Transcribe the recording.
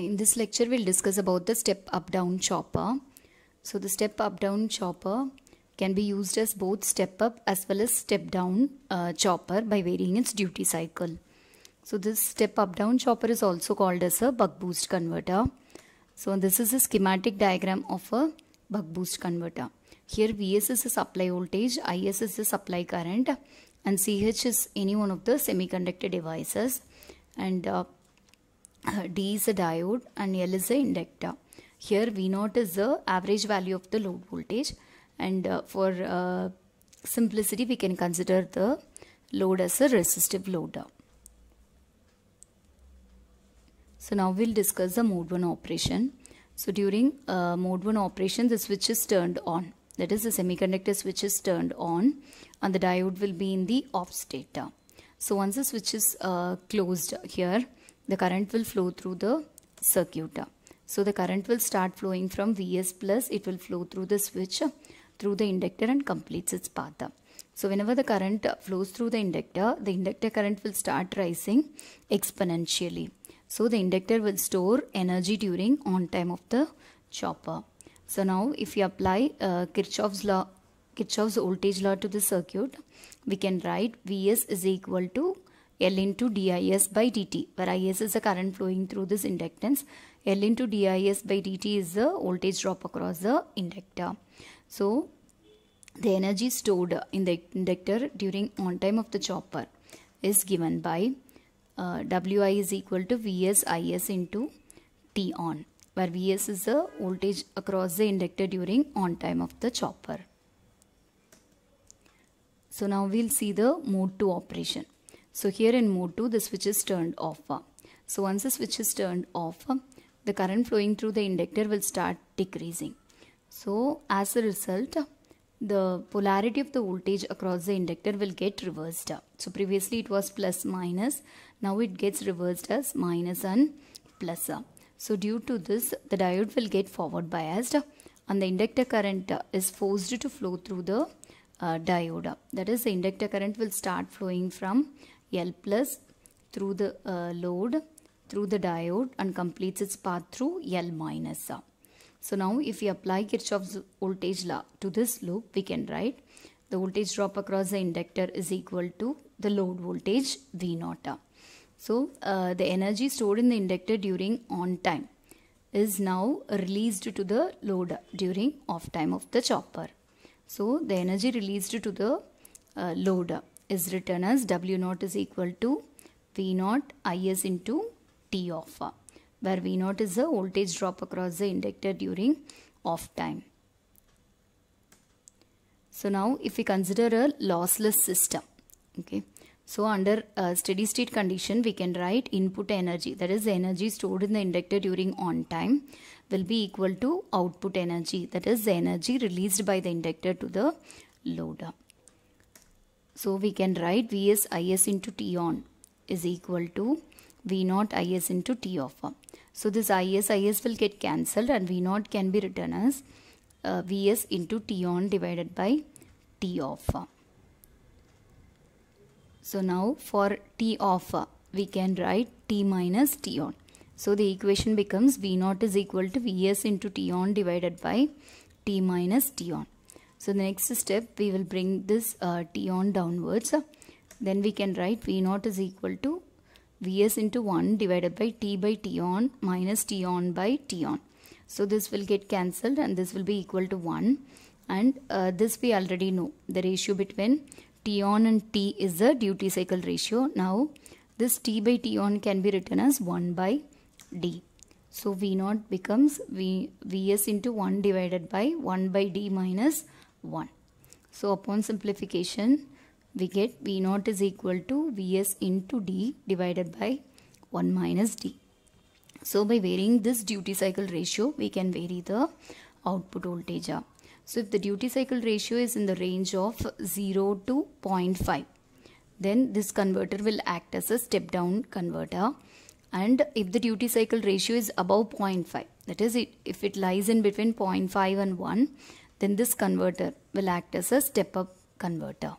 In this lecture, we'll discuss about the step up down chopper. So the step up down chopper can be used as both step up as well as step down chopper by varying its duty cycle. So this step up down chopper is also called as a buck boost converter. So this is a schematic diagram of a buck boost converter. Here Vs is the supply voltage, Is is the supply current, and Ch is any one of the semiconductor devices, and D is a diode and L is the inductor. Here V0 is the average value of the load voltage, and for simplicity we can consider the load as a resistive load. So now we'll discuss the mode 1 operation. So during mode 1 operation, the switch is turned on. That is, the semiconductor switch is turned on and the diode will be in the off state. So once the switch is closed here, the current will flow through the circuit. So the current will start flowing from Vs plus, it will flow through the switch, through the inductor and completes its path. So whenever the current flows through the inductor current will start rising exponentially. So the inductor will store energy during on time of the chopper. So now if you apply Kirchhoff's voltage law to the circuit, we can write Vs is equal to L into dis by dt, where Is is the current flowing through this inductance. L into dis by dt is the voltage drop across the inductor. So the energy stored in the inductor during on time of the chopper is given by Wi is equal to Vs Is into T on, where Vs is the voltage across the inductor during on time of the chopper. So now we'll see the mode 2 operation. So here in mode 2, the switch is turned off. So once the switch is turned off, the current flowing through the inductor will start decreasing. So as a result, the polarity of the voltage across the inductor will get reversed. So previously it was plus minus, now it gets reversed as minus and plus. So due to this, the diode will get forward biased and the inductor current is forced to flow through the diode. That is, the inductor current will start flowing from L plus through the load, through the diode, and completes its path through L minus. So now if we apply Kirchhoff's voltage law to this loop, we can write the voltage drop across the inductor is equal to the load voltage V0. So the energy stored in the inductor during on time is now released to the load during off time of the chopper. So the energy released to the load is written as W0 is equal to V0 Is into T off, where V0 is the voltage drop across the inductor during off time. So now if we consider a lossless system, okay, so under steady state condition we can write input energy, that is the energy stored in the inductor during on time, will be equal to output energy, that is the energy released by the inductor to the load. So we can write Vs Is into T on is equal to V0 Is into T off. So this Is will get cancelled and V0 can be written as Vs into T on divided by T off. So now for T off we can write T minus T on. So the equation becomes V0 is equal to Vs into T on divided by T minus T on. So the next step we will bring this T on downwards. Then we can write V0 is equal to Vs into 1 divided by T on minus T on by T on. So this will get cancelled and this will be equal to 1. And this we already know. The ratio between T on and T is the duty cycle ratio. Now this T by T on can be written as 1 by D. So V0 becomes Vs into 1 divided by 1 by D minus 1. So upon simplification, we get V0 is equal to Vs into D divided by 1 minus D. So by varying this duty cycle ratio, we can vary the output voltage. So if the duty cycle ratio is in the range of 0 to 0.5, then this converter will act as a step down converter. And if the duty cycle ratio is above 0.5, that is, if it lies in between 0.5 and 1, then this converter will act as a step up converter.